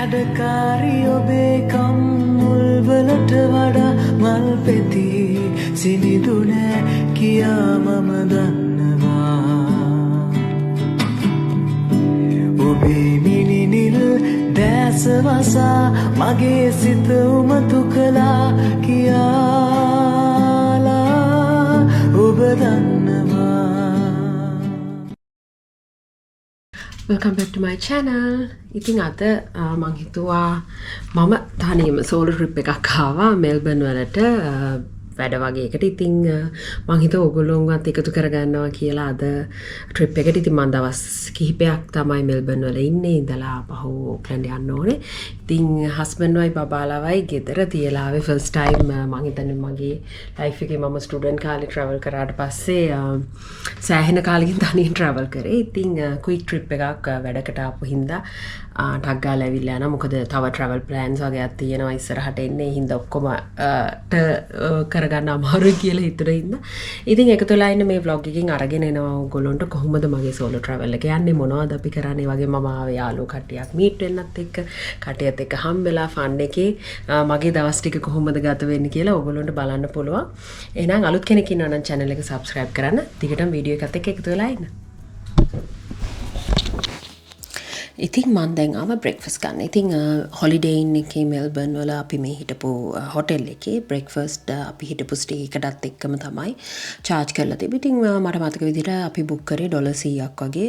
හැඩකාරි ඔබේ කම්මුල්වලට වඩා මල් පෙති සිනිදු නෑ කියා මම දන්නවා ඔබේ මිනිනිල් දැස වසා මගේ සිත උමතු කළා කියාලා ඔබ දන්නවා. Welcome back to my channel. ඉතින් අද මං හිතුවා මම තනියම සෝලෝ ට්‍රිප් එකක් ආවා මෙල්බර්න් වලට වැඩ වගේකට. ඉතින් මං හිතුවා ඔයගොල්ලෝවත් එකතු කරගන්නවා කියලා අද ට්‍රිප් එකට. ඉතින් මං දවස් කිහිපයක් තමයි මෙල්බර්න් වල ඉන්නේ. ඉඳලා ආපහු ඕක්ලන්ඩ් යන්න ඕනේ. ඉතින් හස්බන්ඩ් වයි බබාලාවයි ගෙදර තියලා ආවේ ෆස්ට් ටයිම්. මං හිතන්නේ මගේ ලයිෆ් එකේ මම ස්ටුඩන්ට් කාලේ ට්‍රැවල් කරාට පස්සේ සෑහෙන කාලෙකින් තනියෙන් ට්‍රැවල් කරේ. ඉතින් ක්වික් ට්‍රිප් එකක් වැඩකට ආපු හින්දා ටක් ගාලා ඇවිල්ලා යනවා. මොකද තව ට්‍රැවල් ප්ලෑන්ස් වගේක් තියෙනවා ඉස්සරහට එන්නේ. හින්දා ඔක්කොම කරගන්න අමාරුයි කියලා හිතුන හින්දා ඉතින් එකතු වෙලා ඉන්න මේ vlog එකකින් අරගෙන එනවා ඔයගොල්ලන්ට කොහොමද මගේ සෝලෝ ට්‍රැවල් එක යන්නේ, මොනවද අපි කරන්නේ වගේ. මම ආවේ යාළුවෝ කට්ටියක් මීට් වෙන්නත් එක්ක කට්ටියත් එක්ක හම්බෙලා ෆන් එකේ මගේ දවස් ටික කොහොමද ගත වෙන්නේ කියලා ඔයගොල්ලන්ට බලන්න පුළුවන්. එහෙනම් අලුත් කෙනෙක් ඉන්නවා නම් channel එක subscribe කරන්න. දිගටම වීඩියෝ එකත් එක්ක එකතු වෙලා ඉන්න. ඉතින් මන් දැන් ආව බ්‍රෙක්ෆාස්ට් ගන්න. ඉතින් හොලිඩේ ඉන් එකේ මෙල්බර්න් වල අපි මේ හිටපු හොටෙල් එකේ බ්‍රෙක්ෆාස්ට් අපි හිටපු ස්ටේ එකටත් එක්කම තමයි charge කරලා තිබ්බේ. ඉතින් මට මතක විදිහට අපි බුක් කරේ $100ක් වගේ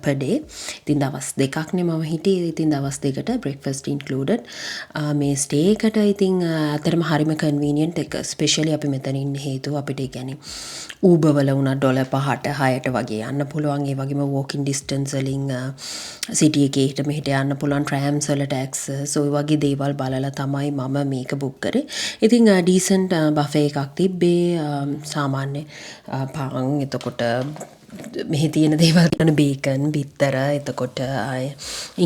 per day. ඉතින් දවස් දෙකක් නේ මම හිටියේ. ඉතින් දවස් දෙකට breakfast included මේ ස්ටේ එකට. ඉතින් අතරම හරිම convenient එක. especially අපි මෙතන ඉන්න හේතුව අපිට ඒ කියන්නේ Uber වල උනා $5ට 6ට වගේ යන්න පුළුවන්. ඒ වගේම walking distance වලින් සිටි එකේ හිට මෙහෙට යන්න පුළුවන්. ට්‍රෑම්ස් වලට ඇක්සස් ඔය වගේ දේවල් බලලා තමයි මම මේක බුක් කරේ. ඉතින් ඩීසන්ට් බෆේ එකක් තිබ්බේ. සාමාන්‍ය පාන්, එතකොට මෙහි තියෙන දේවල් කරන බේකන්, බිත්තර, එතකොට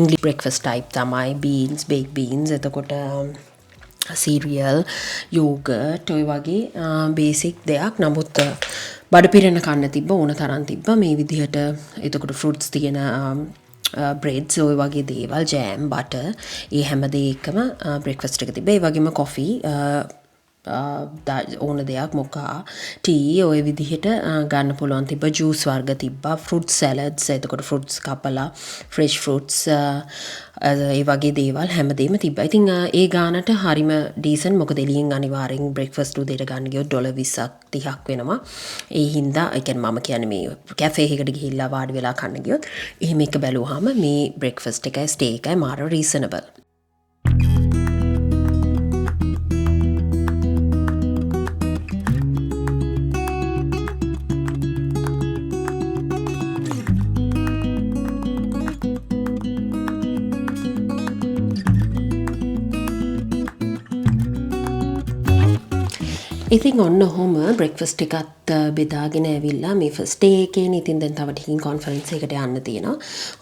ඉංග්ලිෂ් බ්‍රෙක්ෆාස්ට් ටයිප් තමයි. බීන්ස්, බේක් බීන්ස්, එතකොට සීරියල්, යෝගට් ඔය වගේ බේසික් දෙයක්. නමුත් බඩ පිරෙන කන්න තිබ්බ, ඕන තරම් තිබ්බ මේ විදිහට. එතකොට ෆෘට්ස් තියෙන බ්‍රෙඩ්ස් ඔය වගේ දේවල්, ජෑම්, බටර්, ඒ හැම දෙයකම බ්‍රෙක්ෆාස්ට් එක තිබ්බේ. ඒ වගේම කොෆි, ඕන දෙයක්, මොකා, ටී ඔය විදිහට ගන්න පුළුවන් තිබ්බ. ජූස් වර්ග තිබ්බා, ෆෘට් සැලඩ්ස්, එතකොට ෆෘට්ස් කපලා ෆ්‍රෙෂ් ෆෘට්ස් ඒ වගේ දේවල් හැමදේම තිබ්බා. ඉතින් ඒ ගානට හරිම ඩීසන්ට්. මොකද එළියෙන් අනිවාර්යෙන් බ්‍රෙක්ෆාස්ට් උදේට ගන්න ගියොත් $20ක් 30ක් වෙනවා. ඒ හින්දා ඒ කියන්නේ මම කියන්නේ මේ කැෆේ එකකට ගිහිල්ලා වාඩි වෙලා කන්න ගියොත් එහෙම එක බැලුවාම මේ බ්‍රෙක්ෆාස්ට් එකයි ස්ටේ එකයි මාර රීසනබල්. ඉතින් ඔන්න ඔහොම බ්‍රෙක්ෆාස්ට් එකත් බෙදාගෙන ඇවිල්ලා මේ ෆස්ට් ඩේ එකේනේ. ඉතින් දැන් තව ටිකකින් කොන්ෆරන්ස් එකට යන්න තියෙනවා.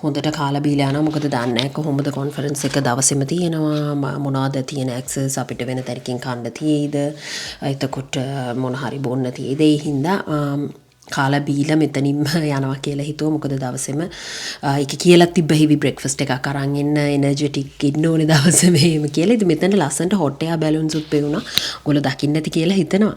හොඳට කාලා බීලා යනවා. මොකද දන්නේ නැහැ කොහොමද කොන්ෆරන්ස් එක දවසෙම තියෙනවා. මොනවාද තියෙන ඇක්සස් අපිට වෙන තැනකින් කන්න තියෙයිද? එතකොට මොන හරි බොන්න තියෙයිද? ඒ හින්දා කාලා බීලා මෙතනින්ම යනවා කියලා හිතුවා. මොකද දවසෙම ඒක කියලා තිබ්බ හිවි බ්‍රෙක්ෆාස්ට් එකක් අරන් එන්න එනර්ජටික් ඉන්න ඕනේ දවසෙම එහෙම කියලා. ඉතින් මෙතන ලස්සනට හොට් එයා බැලුන්ස් උත් පෙවුණා. ඔයගොල්ලෝ දකින්න ඇති කියලා හිතනවා.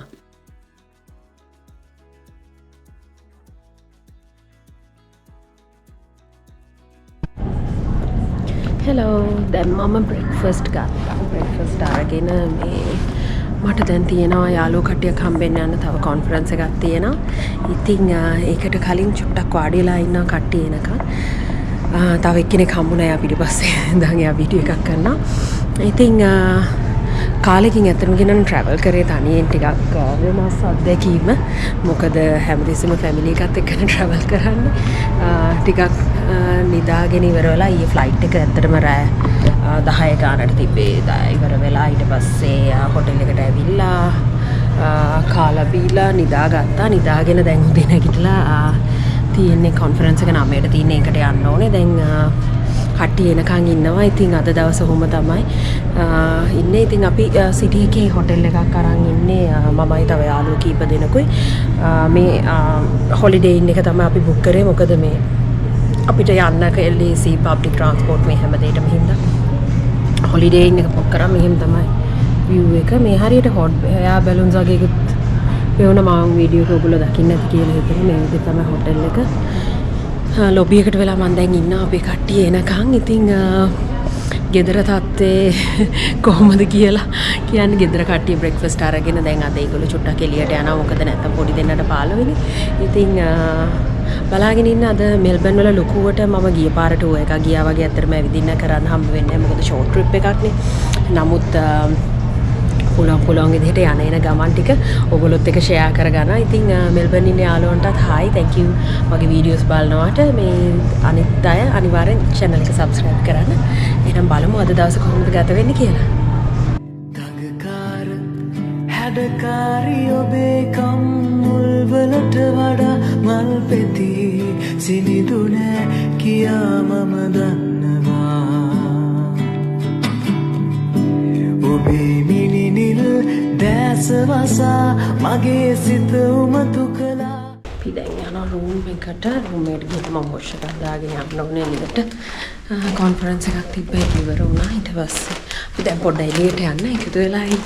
හෙලෝ දැන් මම බ්‍රෙක්ෆාස්ට් ගත්තා. බ්‍රෙක්ෆාස්ට් අරගෙන මේ මට දැන් තියෙනවා යාළුවෝ කට්ටියක් හම්බෙන්න යන තව කොන්ෆරන්ස් එකක් තියෙනවා. ඉතින් ඒකට කලින් චුට්ටක් වාඩි වෙලා ඉන්නවා කට්ටිය එනකන්. තව එක්කෙනෙක් හම්බුණා යා පිටිපස්සේ දැන් යා වීඩියෝ එකක් කරනවා. ඉතින් කාලෙකින් ඇත්තටම ගෙනන ට්‍රැවල් කරේ තනියෙන් ටිකක් වෙනස් අත්දැකීම. මොකද හැමදෙස්සෙම ෆැමිලි එකත් එක්කන ට්‍රැවල් කරන්නේ. ටිකක් නිදාගෙන ඉවර වෙලා ඊයේ ෆ්ලයිට් එක ඇත්තටම රෑ 10 ගානට තිබ්බේ. ඉවර වෙලා ඊට පස්සේ හොටෙල් එකට ඇවිල්ලා කාලා බීලා නිදාගත්තා. නිදාගෙන දැන් උදේ නැගිටලා තියෙන්නේ කොන්ෆරන්ස් එක 9ට තියෙන එකට යන්න ඕනේ. දැන් කට්ටිය එනකන් ඉන්නවා. ඉතින් අද දවස ඔහොම තමයි ඉන්නේ. ඉතින් අපි සිටි එකේ හොටෙල් එකක් අරන් ඉන්නේ. මමයි තව යාළුවෝ කීප දෙනෙකුයි. මේ හොලිඩේ ඉන්න එක තමයි අපි බුක් කරේ. මොකද මේ අපිට යන්න LAC පබ්ලික් ට්‍රාන්ස්පෝර්ට් මේ හැම දෙයකම හින්දා හොලිඩේ ඉන්න එක බුක් කරා. මෙහෙම තමයි view එක. මේ හරියට හොට් එයා බැලුන්ස් වගේකුත් පෙවුන මම වීඩියෝ එක ඔයගොල්ලෝ දකින්න ඇති කියලා හිතනවා. මේ විදිහ තමයි හොටෙල් එක. ලොබි එකට වෙලා මම දැන් ඉන්නවා අපේ කට්ටිය එනකන්. ඉතින් ගෙදර තත්ත්වේ කොහොමද කියලා කියන්නේ. ගෙදර කට්ටිය බ්‍රෙක්ෆාස්ට් අරගෙන දැන් අද ඒගොල්ලෝ චුට්ටක් එළියට යනවා. මොකද නැත්තම් පොඩි දෙන්නට 15 වෙනි. ඉතින් බලාගෙන ඉන්න අද මෙල්බන් වල ලොකුවට මම ගිය පාර ටූර් එකක් ගියා වගේ. ඇත්තටම ඇවිදින්න කරන්න හම්බ වෙන්නේ නැහැ. මොකද ෂෝට් ට්‍රිප් එකක් නේ. නමුත් පුළුවන් විදිහට යන එන ගමන් ටික ඔයගොල්ලොත් එක්ක ෂෙයා කරගන්න. ඉතින් මෙල්බන් ඉන්න යාළුවන්ටත් හායි thank you මගේ වීඩියෝස් බලනවාට. මේ අනිත් අය අනිවාර්යෙන් channel එක subscribe කරන්න. එහෙනම් බලමු අද දවස කොහොමද ගත වෙන්නේ කියලා. ගඟකාර හැඩකාරී ඔබේ කම්මුල් වලට වඩා මල් පෙති සිනිදු නෑ කියා මම දන්නවා. ඔබේ මිනිනිල් දැස වසා මගේ සිත උමතු කළා. අපි දැන් යනවා රූම් එකට. රූම් එකට ගිහම මම වොෂ් එකක් දාගෙන යන්න ඕනේ එළියට. කොන්ෆරන්ස් එකක් තිබ්බා ඒක ඉවර වුණා. ඊට පස්සේ අපි දැන් පොඩ්ඩක් එළියට යන්න එකතු වෙලා ඉන්න.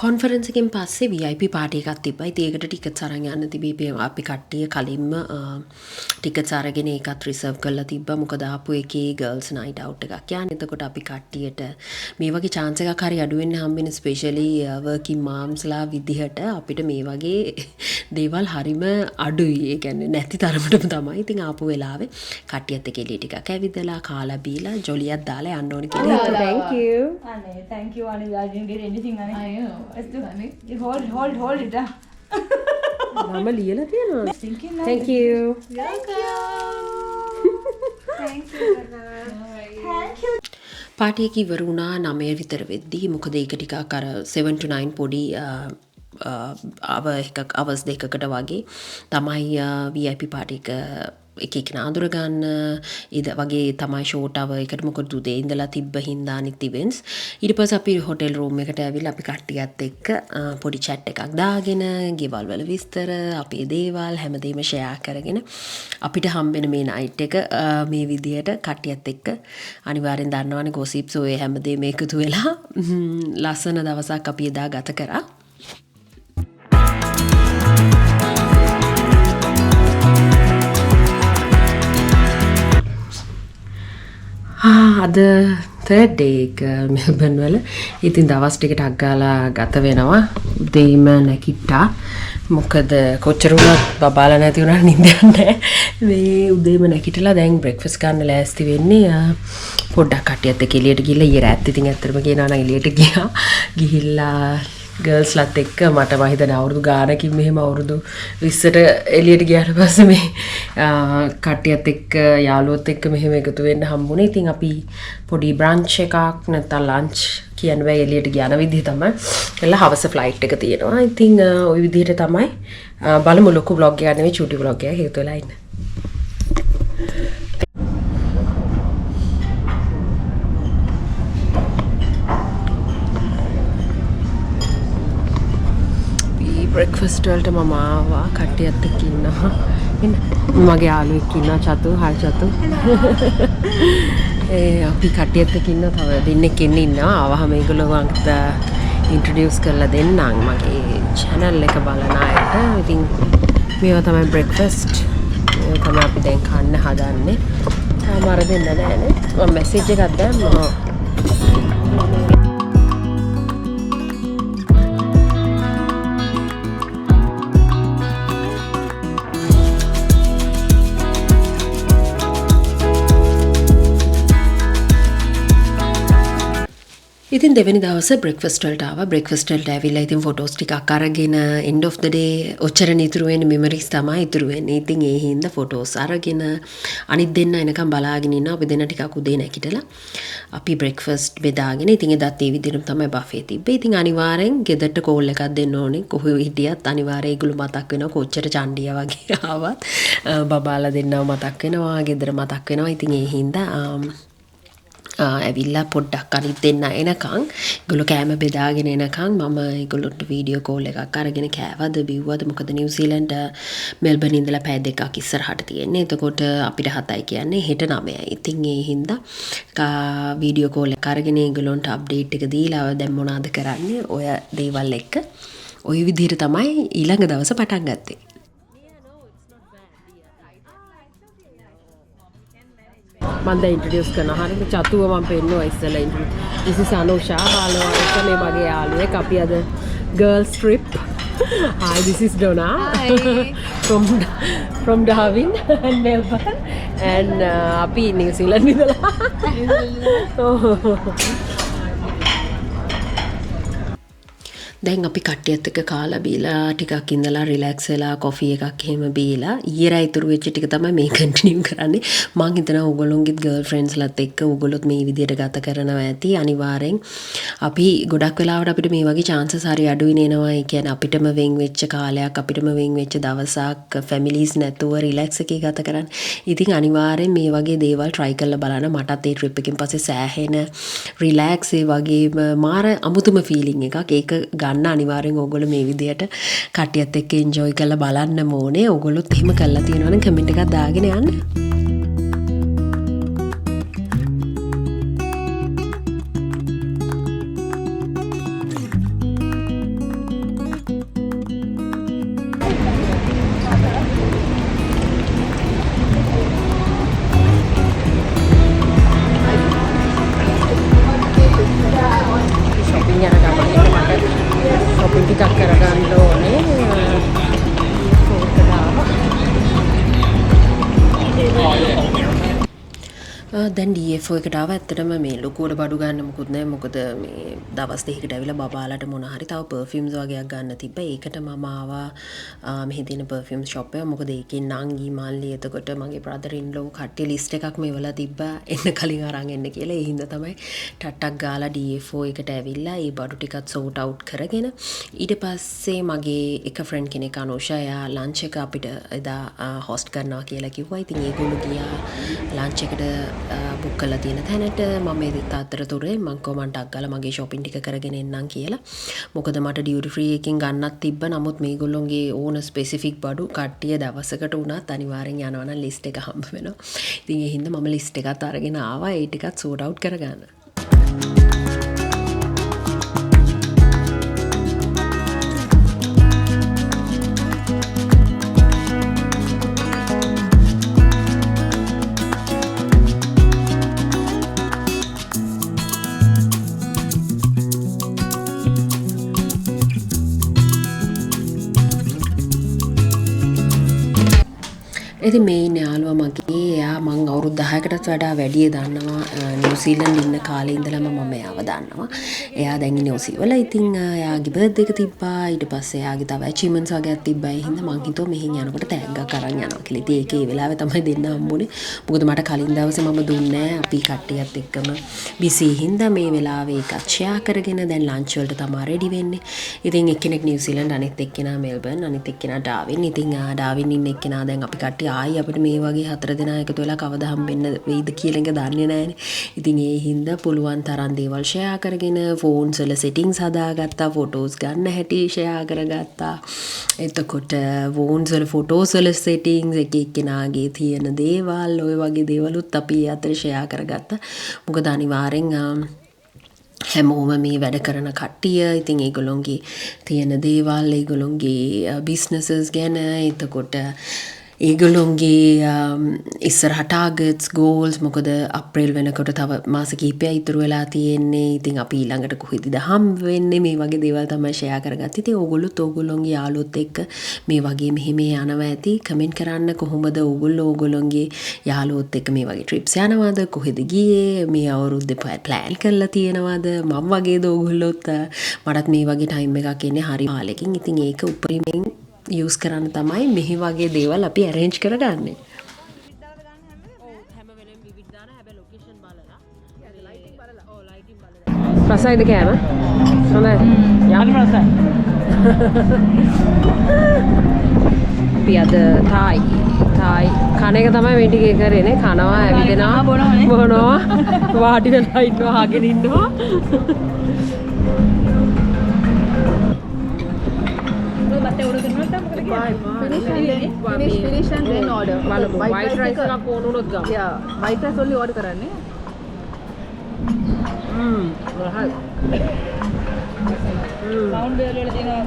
කොන්ෆරන්ස් එකෙන් පස්සේ VIP පාටි එකක් තිබ්බා. ඉතින් ඒකට ටිකට්ස් අරන් යන්න තිබී අපි කට්ටිය කලින්ම ටිකට්ස් අරගෙන ඒකත් රිසර්ව් කරලා තිබ්බා. මොකද ආපු එකේ ගර්ල්ස් නයිට් අවුට් එකක් යන්නේ. එතකොට අපි කට්ටියට මේ වගේ chance එකක් හරි අඩු වෙන්න හම්බෙන ස්පෙෂලි working momsලා විදිහට අපිට මේ වගේ දේවල් හරිම අඩුයි. ඒ කියන්නේ නැති තරමටම තමයි. ඉතින් ආපු වෙලාවේ කට්ටියත් එක්ක එළිය ටිකක් ඇවිදලා කාලා බීලා ජොලියක් දාලා යන්න ඕනේ කියලා. Thank you. Anne, thank you, Anne. I didn't get anything, Anne. I know. Hold it. මම ලියලා තියෙනවා. Thank you. Thank you. Thank you. Party එක ඉවර වුණා 9 විතර වෙද්දී. මොකද ඒක ටිකක් අර 7 to 9 පොඩි අවර්ස් දෙකකට වගේ තමයි VIP පාටි එක අඳුර ගන්න ඉද වගේ තමයි ෂෝට් අව එකට. මොකද උදේ ඉඳලා තිබ්බ හින්දා අනිත් ඉවෙන්ට්ස්. ඊට පස්සේ අපි හොටෙල් රූම් එකට ඇවිල්ලා අපි කට්ටියත් එක්ක පොඩි chat එකක් දාගෙන ගෙවල් වල විස්තර අපේ දේවල් හැමදේම ෂෙයා කරගෙන අපිට හම්බෙන මේ නයිට් එක මේ විදියට කට්ටියත් එක්ක අනිවාර්යෙන් දන්නවනේ gossips ඔය හැමදේම එකතු වෙලා ලස්සන දවසක් අපි එදා ගත කරා. අද third day එක මෙල්බන් වල. ඉතින් දවස් ටික ටක් ගාලා ගත වෙනවා. උදේම නැගිට්ටා. මොකද කොච්චර වුණත් බබාලා නැති වුණා නිින්ද යන්නේ. මේ උදේම නැගිටලා දැන් බ්‍රෙක්ෆාස්ට් ගන්න ලෑස්ති වෙන්නේ. පොඩ්ඩක් කට්ටියත් එක්ක එළියට ගිහලා ඊයේ රාත් ඉතින් ඇත්තටම කියනවා නම් එළියට ගියා. ගිහිල්ලා ගර්ල්ස් ලත් එක්ක මට මම හිතන්නේ අවුරුදු ගානකින් මෙහෙම අවුරුදු 20ට එළියට ගියාට පස්සේ මේ කට්ටියත් එක්ක යාළුවොත් එක්ක මෙහෙම එකතු වෙන්න හම්බුනේ. ඉතින් අපි පොඩි බ්‍රන්ච් එකක් නැත්නම් ලන්ච් කියන බෑ එළියට ගියන විදිහ තමයි. එලා හවස ෆ්ලයිට් එක තියෙනවා. ඉතින් ওই විදිහට තමයි බලමු ලොකු vlog එකක් නෙවෙයි චූටි vlog එකක් හේතු වෙලා ඉන්න. බ්‍රෙක්ෆාස්ට් වලට මම ආවා කට්ටියත් එක්ක ඉන්නවා. එන්න මගේ යාළුවෙක් ඉන්නවා චතු. හායි චතු. අපි කට්ටියත් එක්ක ඉන්නවා. තව දෙන්නෙක් ඉන්නවා. ආවහම මේගොල්ලෝ වන්ට ඉන්ට්‍රොඩියුස් කරලා දෙන්නම් මගේ channel එක බලන අයට. ඉතින් මේවා තමයි බ්‍රෙක්ෆාස්ට්. මේවා තමයි අපි දැන් කන්න හදන්නේ. තාම අර දෙන්න නෑනේ. මම මැසේජ් එකක් දැම්මා. ඉතින් දෙවෙනි දවසේ බ්‍රෙක්ෆාස්ට් වලට ආවා. බ්‍රෙක්ෆාස්ට් වලට ඇවිල්ලා ඉතින් ෆොටෝස් ටිකක් අරගෙන end of the day ඔච්චරනේ ඉතුරු වෙන්නේ මෙමරිස් තමයි ඉතුරු වෙන්නේ. ඉතින් ඒ හින්දා ෆොටෝස් අරගෙන අනිත් දෙන්න එනකම් බලාගෙන ඉන්නවා. අපි දෙන්න ටිකක් උදේ නැගිටලා අපි බ්‍රෙක්ෆාස්ට් බෙදාගෙන ඉතින් එදත් ඒ විදිහටම තමයි බෆේ තිබ්බේ. ඉතින් අනිවාර්යෙන් ගෙදරට කෝල් එකක් දෙන්න ඕනේ. කොහේ හිටියත් අනිවාර්යෙන් ඒගොල්ලෝ මතක් වෙනවා. කොච්චර චණ්ඩියා වගේ ආවත් බබාලා දෙන්නව මතක් වෙනවා. ගෙදර මතක් වෙනවා. ඉතින් ඒ හින්දා ඇවිල්ලා පොඩ්ඩක් අනිත් දෙන්න එනකන් ඒගොල්ලෝ කෑම බෙදාගෙන එනකන් මම ඒගොල්ලොන්ට වීඩියෝ කෝල් එකක් අරගෙන කෑවද බිව්වද මොකද නිව්සීලන්ත මෙල්බන් ඉඳලා පැය දෙකක් ඉස්සරහට තියෙන්නේ. එතකොට අපිට 7යි කියන්නේ හෙට 9යි. ඉතින් ඒ හින්දා වීඩියෝ කෝල් එක අරගෙන ඒගොල්ලොන්ට අප්ඩේට් එක දීලා දැන් මොනවද කරන්නේ ඔය දේවල් එක්ක ওই විදිහට තමයි ඊළඟ දවස පටන් ගත්තේ. මම දැන් ඉන්ට්‍රොඩියුස් කරනවා. හරිද? චතුව මම පෙන්නුවා ඉස්සෙල්ලා ඉන්ට්‍රොඩියුස්. This is Anusha. හාලෝ මේ මගේ යාළුවෙක්. අපි අද girls trip. Hi, this is Donna. Hi. from Darwin and Melbourne. And අපි New Zealand ඉඳලා. දැන් අපි කට්ටියත් එක්ක කාලා බීලා ටිකක් ඉඳලා රිලැක්ස් වෙලා කොෆි එකක් එහෙම බීලා ඊයේ රා ඉතුරු වෙච්ච ටික තමයි මේ කන්ටිනියු කරන්නේ. මං හිතනවා ඕගොල්ලොන්ගේත් ගර්ල් ෆ්‍රෙන්ඩ්ස්ලාත් එක්ක ඕගොල්ලොත් මේ විදියට ගත කරනවා ඇති. අනිවාර්යෙන් අපි ගොඩක් වෙලාවට අපිට මේ වගේ chances හරි අඩුයි නේනවා. ඒ කියන්නේ අපිටම වෙන් වෙච්ච කාලයක් අපිටම වෙන් වෙච්ච දවසක් ෆැමිලිස් නැතුව රිලැක්ස් එකේ ගත කරන්න. ඉතින් අනිවාර්යෙන් මේ වගේ දේවල් try කරලා බලන්න. මටත් ඒ ට්‍රිප් එකකින් පස්සේ සෑහෙන රිලැක්ස් ඒ වගේම මාර අමුතුම ෆීලිං එකක්. ඒක ගන්න අනිවාර්යෙන් ඕගොල්ලෝ මේ විදියට කට්ටියත් එක්ක එන්ජොයි කරලා බලන්න ඕනේ. ඕගොල්ලොත් එහෙම කරලා තියෙනවා නම් කමෙන්ට් එකක් දාගෙන යන්න. ටිකක් කරගන්න ඕනේ. දැන් DFO එකට ආව. ඇත්තටම මේ ලොකුවට බඩු ගන්න මොකුත් නැහැ. මොකද මේ දවස් දෙකකට ඇවිල්ලා බබාලාට මොන හරි තව පර්ෆියුම්ස් වගේක් ගන්න තිබ්බා. ඒකට මම ආවා මෙහි තියෙන පර්ෆියුම් ෂොප් එක. මොකද ඒකේ නංගි මල්ලි එතකොට මගේ brother in law කට්ටිය ලිස්ට් එකක් මේවලා තිබ්බා එන්න කලින් අරන් එන්න කියලා. ඒ හින්දා තමයි ටට්ටක් ගාලා DFO එකට ඇවිල්ලා ඒ බඩු ටිකත් සෝට් අවුට් කරගෙන ඊට පස්සේ මගේ එක ෆ්‍රෙන්ඩ් කෙනෙක් අනුෂා යා ලන්ච් එක අපිට එදා හොස්ට් කරනවා කියලා කිව්වා. ඉතින් ඒගොල්ලෝ ගියා ලන්ච් එකට බුක් කරලා තියෙන තැනට. මම ඒත් අතරතුරේ මම කොමන්ටක් ගාලා මගේ shopping ටික කරගෙන එන්නම් කියලා. මොකද මට duty free එකකින් ගන්නත් තිබ්බ. නමුත් මේගොල්ලෝගේ ඕන ස්පෙસિෆික් බඩු කට්ටිය දවසකට උනත් අනිවාර්යෙන් යනවා නම් ලිස්ට් එක හම්බ වෙනවා. ඉතින් ඒ හින්දා මම ලිස්ට් එකත් අරගෙන ආවා. ඒ ටිකත් sort out කරගන්න. ඉතින් මේ ඉන්න යාළුවා මගේ එයා මං අවුරුදු 10කටත් වඩා වැඩිය දන්නවා නිව්සීලන්ඩ් ඉන්න කාලේ ඉඳලම මම එයාව දන්නවා. එයා දැන් ඉන්නේ ඔසීවල. ඉතින් එයාගේ බර්ත්ඩේ එක තිබ්බා. ඊට පස්සේ එයාගේ තව අචීව්මන්ට්ස් වගේක් තිබ්බා. ඒ හින්දා මං හිතුවා මෙහෙන් යනකොට තෑග්ගක් අරන් යනවා කියලා. ඉතින් ඒකේ වෙලාවේ තමයි දෙන්න හම්බුනේ. මොකද මට කලින් දවසේ මම දුන්නේ නැහැ. අපි කට්ටියත් එක්කම බිසී හින්දා මේ වෙලාවේ එකත් ෂෙයා කරගෙන දැන් ලන්ච් වලට තමයි රෙඩි වෙන්නේ. ඉතින් එක්කෙනෙක් නිව්සීලන්ඩ් අනිත් එක්කෙනා මෙල්බර්න් අනිත් එක්කෙනා ඩාවින්. ඉතින් ඩාවින් ඉන්න එක්කෙනා දැන් අපි කට්ටිය ආයි අපිට මේ වගේ 4 දෙනා එකතු වෙලා කවදා හම්බෙන්න වෙයිද කියලා එක දන්නේ නැහැනේ. ඉතින් ඒ හින්දා පුළුවන් තරම් දේවල් ෂෙයා කරගෙන ෆෝන්ස් වල සෙටින්ග්ස් හදාගත්තා, ෆොටෝස් ගන්න හැටි ෂෙයා කරගත්තා. එතකොට ෆෝන්ස් වල ෆොටෝස් වල සෙටින්ග්ස් එක එක්කෙනාගේ තියෙන දේවල් ඔය වගේ දේවලුත් අපි අතර ෂෙයා කරගත්තා. මොකද අනිවාර්යෙන් හැමෝම මේ වැඩ කරන කට්ටිය ඉතින් ඒගොල්ලොන්ගේ තියෙන දේවල් ඒගොල්ලොන්ගේ බිස්නසස් ගැන එතකොට ඒගොල්ලොන්ගේ ඉස්සරහ ටාගට්ස් ගෝල්ස් මොකද අප්‍රේල් වෙනකොට තව මාස කිහිපයක් ඉතුරු වෙලා තියෙන්නේ. ඉතින් අපි ඊළඟට කොහෙදද හම්බ වෙන්නේ මේ වගේ දේවල් තමයි ෂෙයා කරගත්තේ. ඉතින් ඕගොල්ලොත් ඕගොල්ලොන්ගේ යාළුවොත් එක්ක මේ වගේ මෙහෙම යනවා ඇති කමෙන්ට් කරන්න කොහොමද ඕගොල්ලොන්ගේ යාළුවොත් එක්ක මේ වගේ ට්‍රිප්ස් යනවාද කොහෙද ගියේ මේ අවුරුද්දේ ප්ලෑන් කරලා තියෙනවද මම වගේද ඕගොල්ලොත් මටත් මේ වගේ ටයිම් එකක් එන්නේ හරි කාලෙකින්. ඉතින් ඒක උපරිමයෙන් යූස් කරන්න තමයි මෙහි වගේ දේවල් අපි ඇරේන්ජ් කරගන්නේ. රසයිද කෑම? හොඳයි. යම් රසයි. අපි අද තායි කන එක තමයි මේ ටිකේ කරේනේ. කනවා ඇවිදෙනවා බොනවා වාඩි වෙලා ඉන්නවා අහගෙන ඉන්නවා. finish and then order. White rice එකක් ඕන වුණොත් ගමු. Yeah, white rice only order කරන්නේ. රහයි. රවුන්ඩ් බෙල් වල තියෙනවා.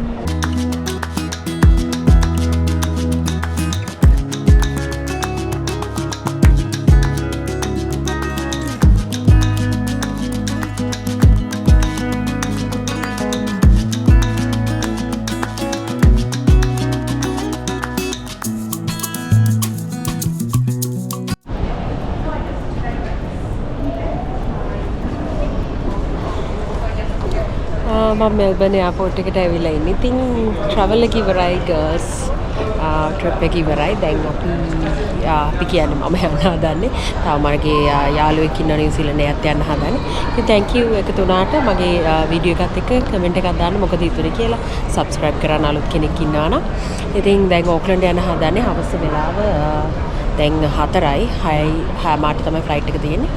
මම මෙල්බර්න් එයාපෝට් එකට ඇවිල්ලා ඉන්නේ. ඉතින් ට්‍රැවල් එක ඉවරයි ගර්ල්ස්. ට්‍රිප් එක ඉවරයි. දැන් අපි කියන්නේ මම යන්න හදන්නේ. තව මගේ යාළුවෙක් ඉන්නවා නිව්සීලන්තේ එයාත් යන්න හදන්නේ. ඉතින් thank you එකතු වුණාට මගේ වීඩියෝ එකත් එක්ක කමෙන්ට් එකක් දාන්න මොකද හිතුනේ කියලා. subscribe කරන්න අලුත් කෙනෙක් ඉන්නවා නම්. ඉතින් දැන් ඕක්ලන්ඩ් යන්න හදන්නේ. හවස වෙලාව දැන් 4යි 6යි මාට තමයි ෆ්ලයිට් එක තියෙන්නේ.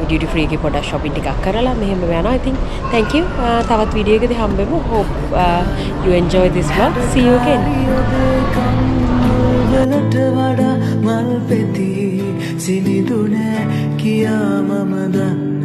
duty free එකේ පොඩක් shopping ටිකක් කරලා මෙහෙම යනවා. ඉතින් thank you. තවත් video එකකදී හම්බෙමු. hope you enjoy this vlog. see you again. වලට වඩා මල් පෙති සිනිදු නෑ කියා මම දන්න